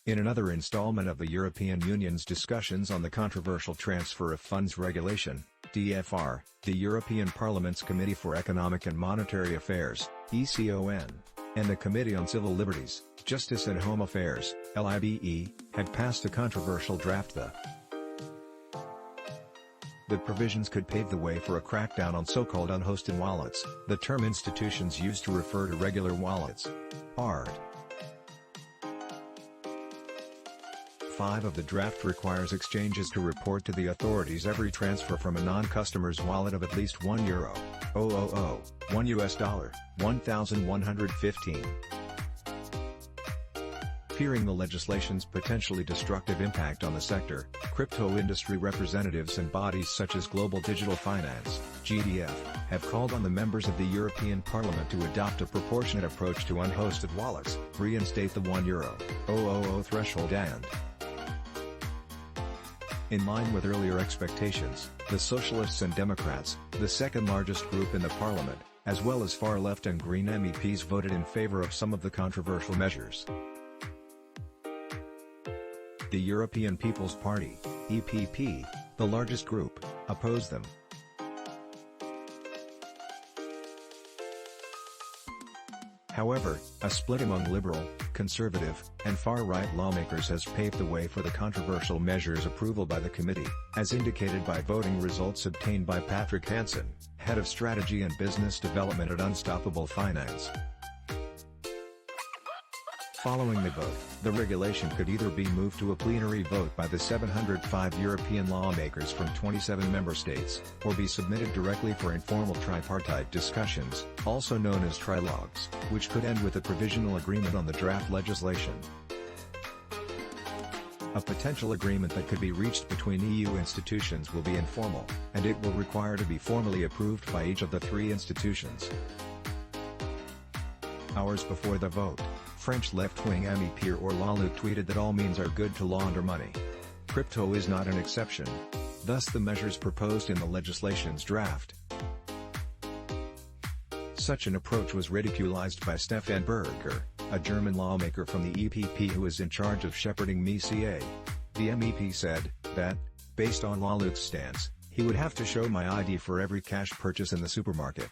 In another installment of the European Union's discussions on the controversial Transfer of Funds Regulation, DFR, the European Parliament's Committee for Economic and Monetary Affairs, ECON, and the Committee on Civil Liberties, Justice and Home Affairs, LIBE, had passed a controversial draft. The provisions could pave the way for a crackdown on so-called unhosted wallets, the term institutions use to refer to regular wallets. Art. 5 of the draft requires exchanges to report to the authorities every transfer from a non-customer's wallet of at least €1, 000, $1, 1,115. Fearing the legislation's potentially destructive impact on the sector, crypto industry representatives and bodies such as Global Digital Finance, GDF, have called on the members of the European Parliament to adopt a proportionate approach to unhosted wallets, reinstate the €1, 000 threshold and, in line with earlier expectations, the Socialists and Democrats, the second largest group in the parliament, as well as far-left and Green MEPs voted in favor of some of the controversial measures. The European People's Party, EPP, the largest group, opposed them. However, a split among liberal, conservative, and far-right lawmakers has paved the way for the controversial measures' approval by the committee, as indicated by voting results obtained by Patrick Hansen, head of strategy and business development at Unstoppable Finance. Following the vote, the regulation could either be moved to a plenary vote by the 705 European lawmakers from 27 member states, or be submitted directly for informal tripartite discussions, also known as trilogues, which could end with a provisional agreement on the draft legislation. A potential agreement that could be reached between EU institutions will be informal, and it will require to be formally approved by each of the 3 institutions. Hours before the vote, French left-wing MEP Aurore Lalucq tweeted that all means are good to launder money. Crypto is not an exception. Thus the measures proposed in the legislation's draft. Such an approach was ridiculized by Stefan Berger, a German lawmaker from the EPP who is in charge of shepherding MiCA. The MEP said that, based on Lalucq's stance, he would have to show my ID for every cash purchase in the supermarket.